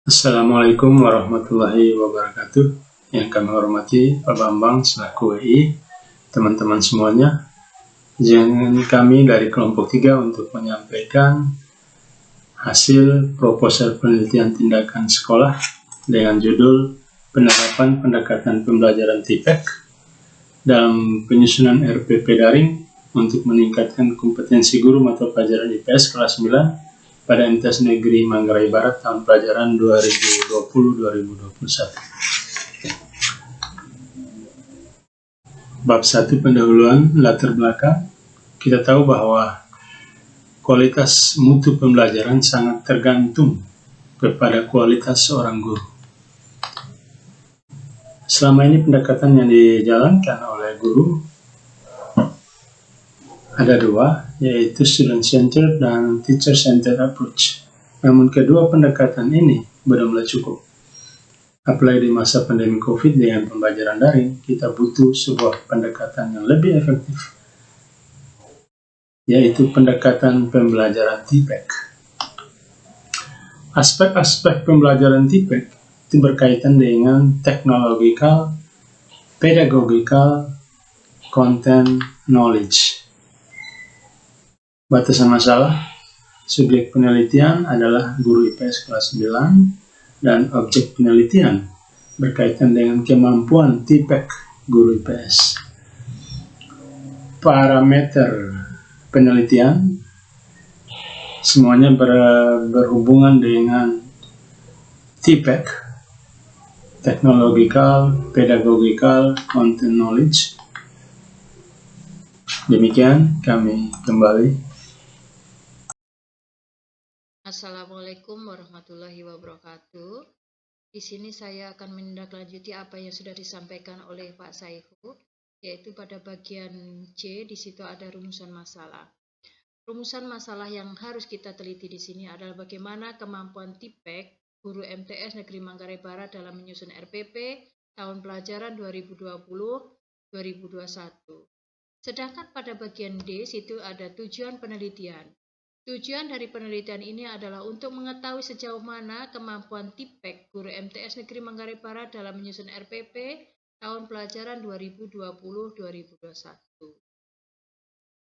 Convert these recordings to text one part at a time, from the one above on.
Assalamualaikum warahmatullahi wabarakatuh. Yang kami hormati Pak Bambang selaku WI, teman-teman semuanya. Izin kami dari kelompok 3 untuk menyampaikan hasil proposal penelitian tindakan sekolah dengan judul Penerapan Pendekatan Pembelajaran TIPEK dalam penyusunan RPP daring untuk meningkatkan kompetensi guru mata pelajaran IPS kelas 9 pada MTS Negeri Manggarai Barat tahun pelajaran 2020-2021. Bab 1 pendahuluan latar belakang. Kita tahu bahwa kualitas mutu pembelajaran sangat tergantung kepada kualitas seorang guru. Selama ini pendekatan yang dijalankan oleh guru ada dua, yaitu student-centered dan teacher-centered approach. Namun kedua pendekatan ini benar-benar cukup. Apalagi di masa pandemi COVID dengan pembelajaran daring, kita butuh sebuah pendekatan yang lebih efektif, yaitu pendekatan pembelajaran TIPEK. Aspek-aspek pembelajaran TIPEK itu berkaitan dengan technological, pedagogical, content, knowledge. Batasan masalah, subjek penelitian adalah guru IPS kelas 9 dan objek penelitian berkaitan dengan kemampuan TIPEK guru IPS. Parameter penelitian semuanya berhubungan dengan TIPEK, technological, pedagogical, content knowledge. Demikian kami kembali. Assalamualaikum warahmatullahi wabarakatuh. Di sini saya akan menindaklanjuti apa yang sudah disampaikan oleh Pak Saihu, yaitu pada bagian C, di situ ada rumusan masalah. Rumusan masalah yang harus kita teliti di sini adalah bagaimana kemampuan TIPEK guru MTS Negeri Manggarai Barat dalam menyusun RPP tahun pelajaran 2020-2021. Sedangkan pada bagian D, situ ada tujuan penelitian. Tujuan dari penelitian ini adalah untuk mengetahui sejauh mana kemampuan TIPEK guru MTS Negeri Manggarai Barat dalam menyusun RPP tahun pelajaran 2020-2021.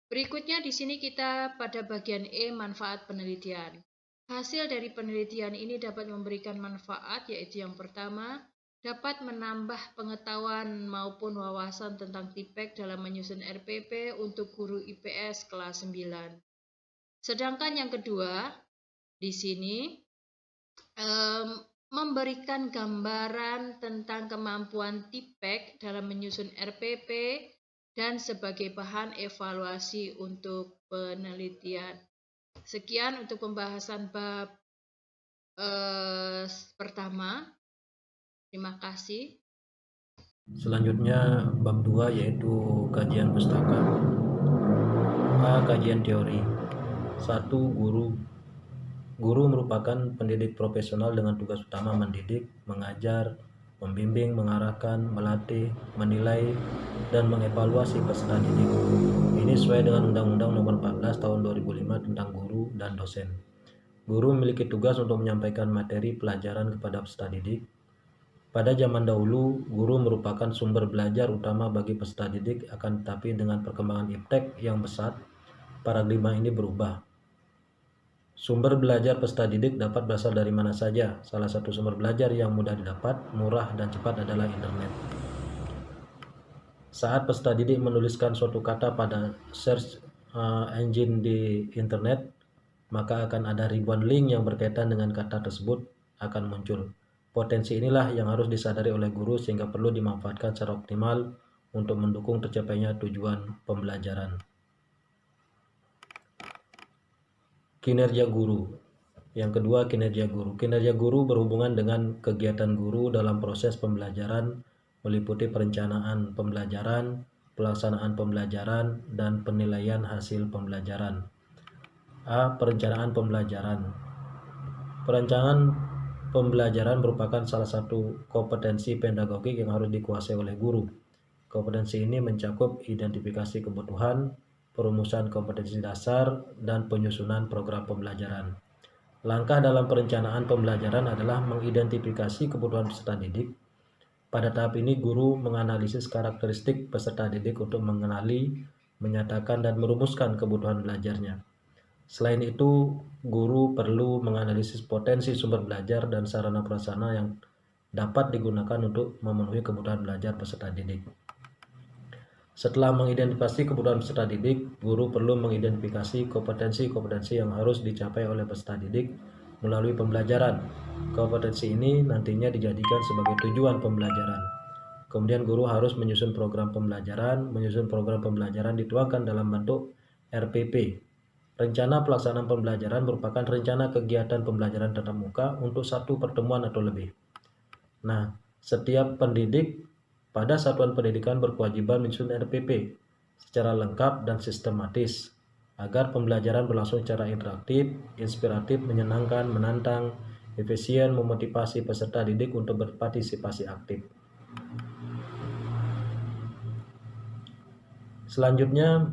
Berikutnya di sini kita pada bagian E, manfaat penelitian. Hasil dari penelitian ini dapat memberikan manfaat, yaitu yang pertama, dapat menambah pengetahuan maupun wawasan tentang TIPEK dalam menyusun RPP untuk guru IPS kelas 9. Sedangkan yang kedua, di sini memberikan gambaran tentang kemampuan TIPEK dalam menyusun RPP dan sebagai bahan evaluasi untuk penelitian. Sekian untuk pembahasan bab pertama. Terima kasih. Selanjutnya bab 2 yaitu kajian pustaka. A. Kajian teori. 1. Guru merupakan pendidik profesional dengan tugas utama mendidik, mengajar, membimbing, mengarahkan, melatih, menilai, dan mengevaluasi peserta didik. Ini sesuai dengan Undang-Undang Nomor 14 Tahun 2005 tentang guru dan dosen. Guru memiliki tugas untuk menyampaikan materi pelajaran kepada peserta didik. Pada zaman dahulu, guru merupakan sumber belajar utama bagi peserta didik, akan tetapi dengan perkembangan iptek yang pesat, paradigma ini berubah. Sumber belajar peserta didik dapat berasal dari mana saja. Salah satu sumber belajar yang mudah didapat, murah, dan cepat adalah internet. Saat peserta didik menuliskan suatu kata pada search engine di internet, maka akan ada ribuan link yang berkaitan dengan kata tersebut akan muncul. Potensi inilah yang harus disadari oleh guru sehingga perlu dimanfaatkan secara optimal untuk mendukung tercapainya tujuan pembelajaran. Kinerja guru. Yang kedua, kinerja guru. Kinerja guru berhubungan dengan kegiatan guru dalam proses pembelajaran, meliputi perencanaan pembelajaran, pelaksanaan pembelajaran, dan penilaian hasil pembelajaran. A. Perencanaan pembelajaran. Perencanaan pembelajaran merupakan salah satu kompetensi pedagogik yang harus dikuasai oleh guru. Kompetensi ini mencakup identifikasi kebutuhan, perumusan kompetensi dasar, dan penyusunan program pembelajaran. Langkah dalam perencanaan pembelajaran adalah mengidentifikasi kebutuhan peserta didik. Pada tahap ini, guru menganalisis karakteristik peserta didik untuk mengenali, menyatakan, dan merumuskan kebutuhan belajarnya. Selain itu, guru perlu menganalisis potensi sumber belajar dan sarana prasarana yang dapat digunakan untuk memenuhi kebutuhan belajar peserta didik. Setelah mengidentifikasi kebutuhan peserta didik, guru perlu mengidentifikasi kompetensi-kompetensi yang harus dicapai oleh peserta didik melalui pembelajaran. Kompetensi ini nantinya dijadikan sebagai tujuan pembelajaran. Kemudian guru harus menyusun program pembelajaran. Menyusun program pembelajaran dituangkan dalam bentuk RPP. Rencana pelaksanaan pembelajaran merupakan rencana kegiatan pembelajaran tatap muka untuk satu pertemuan atau lebih. Nah, setiap pendidik pada satuan pendidikan berkewajiban menyusun RPP secara lengkap dan sistematis agar pembelajaran berlangsung secara interaktif, inspiratif, menyenangkan, menantang, efisien, memotivasi peserta didik untuk berpartisipasi aktif. Selanjutnya,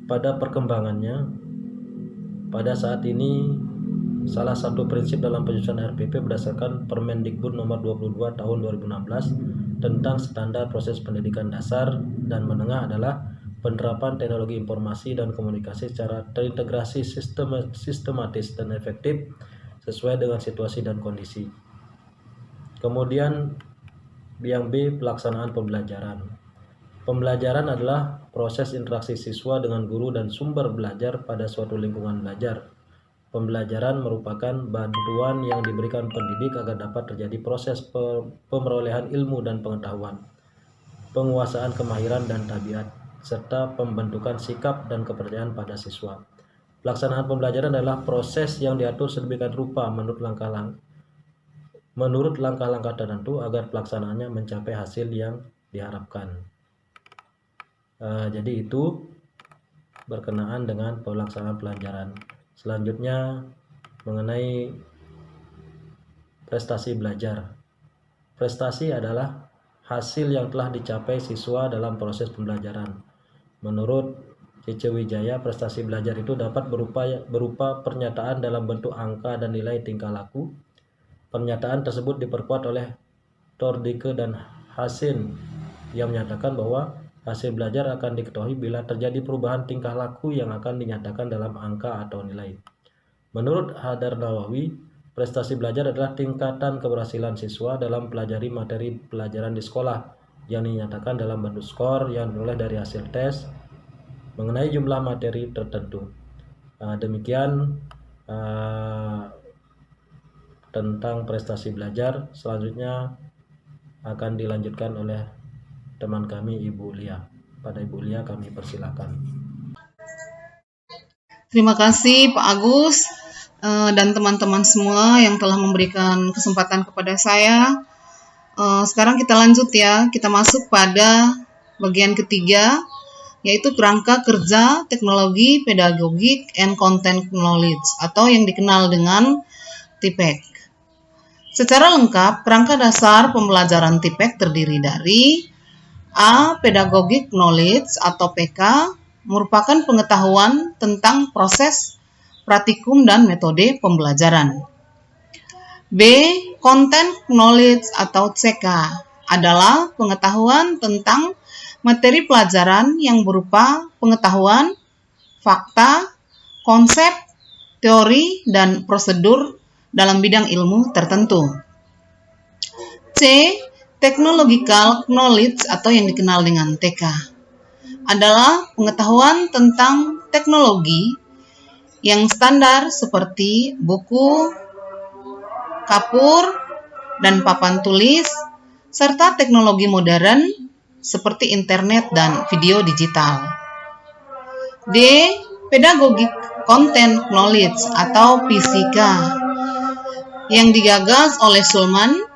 pada perkembangannya, pada saat ini salah satu prinsip dalam penyusunan RPP berdasarkan Permendikbud nomor 22 tahun 2016 tentang standar proses pendidikan dasar dan menengah adalah penerapan teknologi informasi dan komunikasi secara terintegrasi sistematis dan efektif sesuai dengan situasi dan kondisi. Kemudian yang B, pelaksanaan pembelajaran. Pembelajaran adalah proses interaksi siswa dengan guru dan sumber belajar pada suatu lingkungan belajar. Pembelajaran merupakan bantuan yang diberikan pendidik agar dapat terjadi proses pemerolehan ilmu dan pengetahuan, penguasaan kemahiran dan tabiat, serta pembentukan sikap dan kepercayaan pada siswa. Pelaksanaan pembelajaran adalah proses yang diatur sedemikian rupa menurut langkah-langkah tertentu agar pelaksanaannya mencapai hasil yang diharapkan. Jadi itu berkenaan dengan pelaksanaan pelajaran. Selanjutnya mengenai prestasi belajar. Prestasi adalah hasil yang telah dicapai siswa dalam proses pembelajaran. Menurut C.C. Wijaya, prestasi belajar itu dapat berupa pernyataan dalam bentuk angka dan nilai tingkah laku. Pernyataan tersebut diperkuat oleh Tordike dan Hasin yang menyatakan bahwa hasil belajar akan diketahui bila terjadi perubahan tingkah laku yang akan dinyatakan dalam angka atau nilai. Menurut Hadar Nawawi, prestasi belajar adalah tingkatan keberhasilan siswa dalam pelajari materi pelajaran di sekolah yang dinyatakan dalam bentuk skor yang dimulai dari hasil tes mengenai jumlah materi tertentu. Demikian tentang prestasi belajar. Selanjutnya akan dilanjutkan oleh teman kami Ibu Lia. Pada Ibu Lia kami persilakan. Terima kasih Pak Agus dan teman-teman semua yang telah memberikan kesempatan kepada saya. Sekarang kita lanjut ya, kita masuk pada bagian ketiga, yaitu kerangka kerja teknologi pedagogik and content knowledge atau yang dikenal dengan TPEK. Secara lengkap, kerangka dasar pembelajaran TPEK terdiri dari A. Pedagogic knowledge atau PK merupakan pengetahuan tentang proses, praktikum, dan metode pembelajaran. B. Content knowledge atau CK adalah pengetahuan tentang materi pelajaran yang berupa pengetahuan, fakta, konsep, teori, dan prosedur dalam bidang ilmu tertentu. C. Technological knowledge atau yang dikenal dengan TK adalah pengetahuan tentang teknologi yang standar seperti buku, kapur, dan papan tulis, serta teknologi modern seperti internet dan video digital. D. Pedagogic content knowledge atau PCK yang digagas oleh Sulman.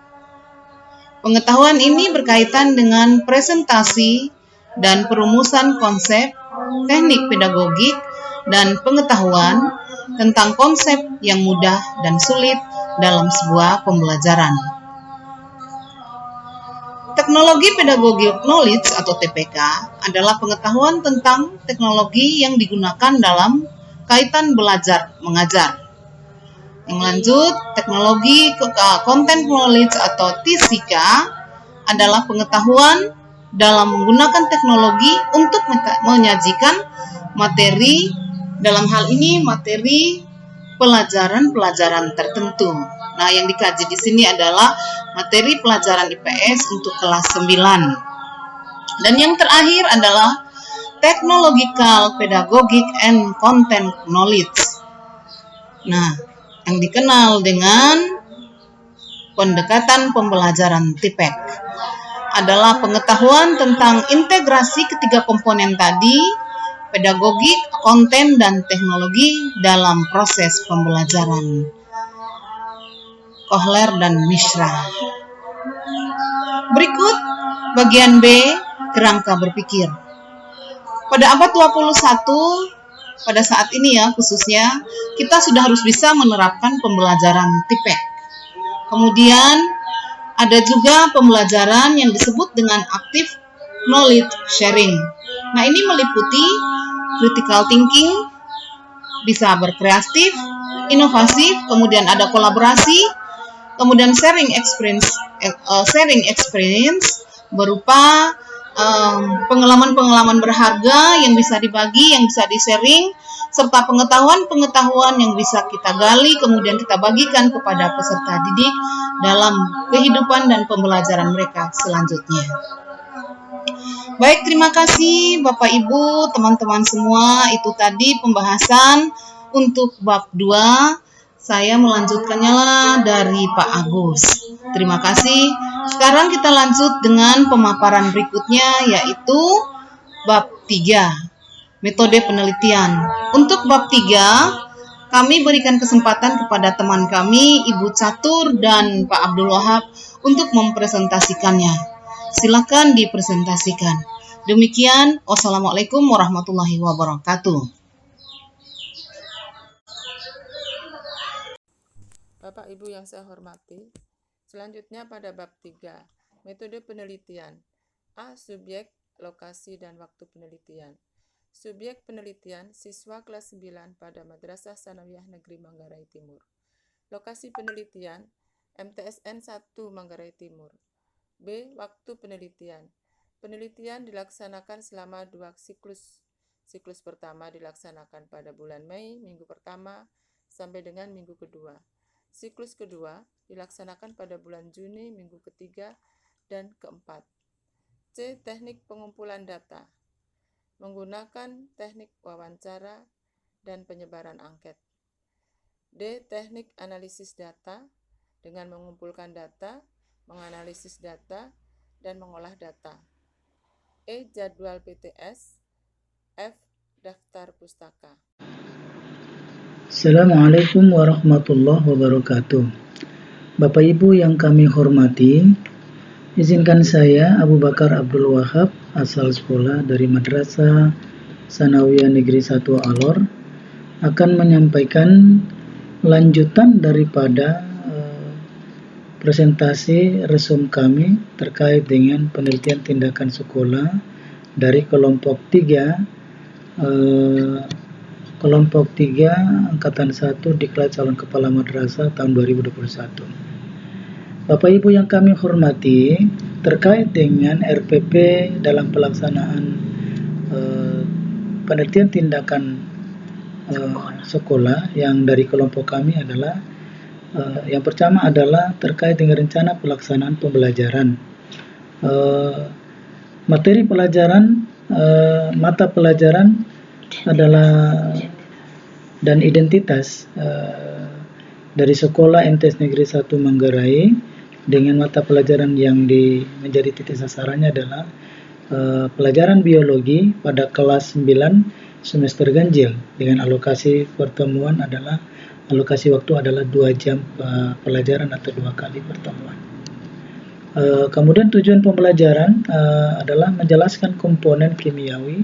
Pengetahuan ini berkaitan dengan presentasi dan perumusan konsep, teknik pedagogik, dan pengetahuan tentang konsep yang mudah dan sulit dalam sebuah pembelajaran. Teknologi Pedagogic Knowledge atau TPK adalah pengetahuan tentang teknologi yang digunakan dalam kaitan belajar mengajar. Yang lanjut, teknologi content knowledge atau TCK adalah pengetahuan dalam menggunakan teknologi untuk menyajikan materi, dalam hal ini materi pelajaran-pelajaran tertentu. Nah, yang dikaji di sini adalah materi pelajaran IPS untuk kelas 9. Dan yang terakhir adalah technological, pedagogic, and content knowledge. Nah, yang dikenal dengan pendekatan pembelajaran TPEK adalah pengetahuan tentang integrasi ketiga komponen tadi, pedagogik, konten, dan teknologi dalam proses pembelajaran. Kohler dan Mishra. Berikut bagian B, kerangka berpikir. Pada abad 21, pada saat ini ya khususnya, kita sudah harus bisa menerapkan pembelajaran TPEK. Kemudian ada juga pembelajaran yang disebut dengan active knowledge sharing. Nah, ini meliputi critical thinking, bisa berkreatif, inovatif, kemudian ada kolaborasi, kemudian sharing experience berupa pengalaman-pengalaman berharga yang bisa dibagi, yang bisa di-sharing, serta pengetahuan-pengetahuan yang bisa kita gali, kemudian kita bagikan kepada peserta didik dalam kehidupan dan pembelajaran mereka selanjutnya. Baik, terima kasih Bapak Ibu, teman-teman semua. Itu tadi pembahasan untuk bab 2. Saya melanjutkannya dari Pak Agus. Terima kasih. Sekarang kita lanjut dengan pemaparan berikutnya, yaitu bab 3, metode penelitian. Untuk bab 3, kami berikan kesempatan kepada teman kami, Ibu Catur dan Pak Abdul Wahab, untuk mempresentasikannya. Silakan dipresentasikan. Demikian, wassalamualaikum warahmatullahi wabarakatuh. Bapak Ibu yang saya hormati, selanjutnya pada bab 3, metode penelitian. A. Subjek, lokasi, dan waktu penelitian. Subjek penelitian, siswa kelas 9 pada Madrasah Sanawiyah Negeri Manggarai Timur. Lokasi penelitian, MTSN 1 Manggarai Timur. B. Waktu penelitian. Penelitian dilaksanakan selama 2 siklus. Siklus pertama dilaksanakan pada bulan Mei, minggu pertama, sampai dengan minggu kedua. Siklus kedua dilaksanakan pada bulan Juni, minggu ketiga, dan keempat. C. Teknik pengumpulan data. Menggunakan teknik wawancara dan penyebaran angket. D. Teknik analisis data dengan mengumpulkan data, menganalisis data, dan mengolah data. E. Jadwal PTS. F. Daftar pustaka. Assalamualaikum warahmatullahi wabarakatuh. Bapak Ibu yang kami hormati, izinkan saya Abu Bakar Abdul Wahab, asal sekolah dari Madrasah Sanawiyah Negeri 1 Alor, akan menyampaikan lanjutan daripada presentasi resum kami terkait dengan penelitian tindakan sekolah dari kelompok 3 Angkatan 1 Diklat Calon Kepala Madrasah tahun 2021. Bapak Ibu yang kami hormati, terkait dengan RPP dalam pelaksanaan penelitian tindakan sekolah yang dari kelompok kami adalah yang pertama adalah terkait dengan rencana pelaksanaan pembelajaran. Materi pelajaran, mata pelajaran adalah dan identitas dari sekolah MTS Negeri 1 Manggarai dengan mata pelajaran yang menjadi titik sasarannya adalah pelajaran biologi pada kelas 9 semester ganjil dengan alokasi pertemuan adalah alokasi waktu adalah 2 jam pelajaran atau 2 kali pertemuan. Kemudian tujuan pembelajaran adalah menjelaskan komponen kimiawi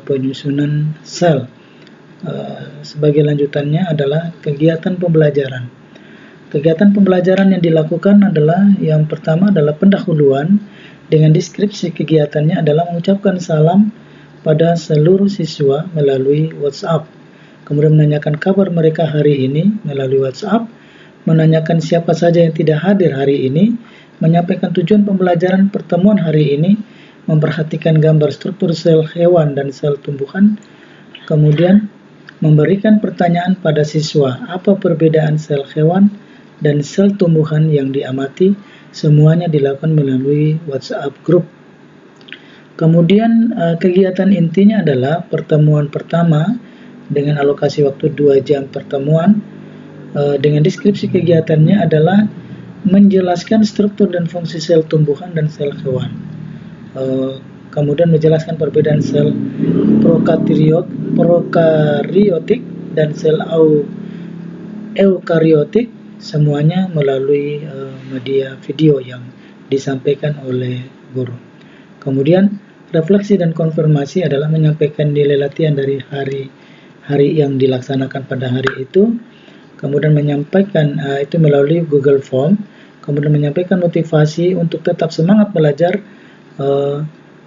penyusunan sel. Sebagai lanjutannya adalah kegiatan pembelajaran. Kegiatan pembelajaran yang dilakukan adalah yang pertama adalah pendahuluan dengan deskripsi kegiatannya adalah mengucapkan salam pada seluruh siswa melalui WhatsApp. kemudian menanyakan kabar mereka hari ini melalui WhatsApp, menanyakan siapa saja yang tidak hadir hari ini, menyampaikan tujuan pembelajaran pertemuan hari ini, memperhatikan gambar struktur sel hewan dan sel tumbuhan, kemudian memberikan pertanyaan pada siswa, apa perbedaan sel hewan dan sel tumbuhan yang diamati, semuanya dilakukan melalui WhatsApp group. Kemudian kegiatan intinya adalah pertemuan pertama dengan alokasi waktu 2 jam pertemuan, dengan deskripsi kegiatannya adalah menjelaskan struktur dan fungsi sel tumbuhan dan sel hewan. Kemudian menjelaskan perbedaan sel prokariotik dan sel eukariotik, semuanya melalui media video yang disampaikan oleh guru. Kemudian refleksi dan konfirmasi adalah menyampaikan nilai latihan dari hari yang dilaksanakan pada hari itu, kemudian menyampaikan itu melalui Google Form, kemudian menyampaikan motivasi untuk tetap semangat belajar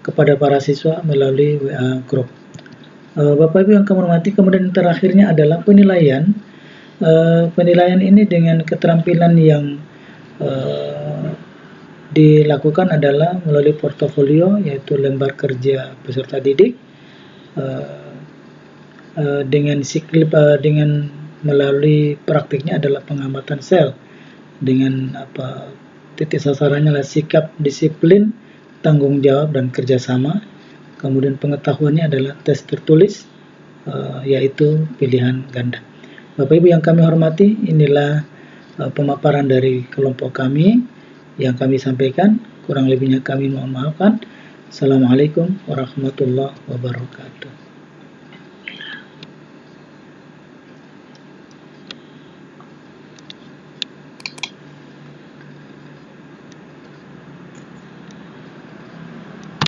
kepada para siswa melalui WA Group. Bapak Ibu yang kami hormati, kemudian terakhirnya adalah penilaian. Penilaian ini dengan keterampilan yang dilakukan adalah melalui portofolio, yaitu lembar kerja peserta didik, dengan melalui praktiknya adalah pengamatan sel, dengan titik sasarannya adalah sikap, disiplin, tanggung jawab, dan kerjasama. Kemudian pengetahuannya adalah tes tertulis, yaitu pilihan ganda. Bapak Ibu yang kami hormati, inilah pemaparan dari kelompok kami yang kami sampaikan. Kurang lebihnya kami mohon maafkan. Assalamualaikum warahmatullahi wabarakatuh.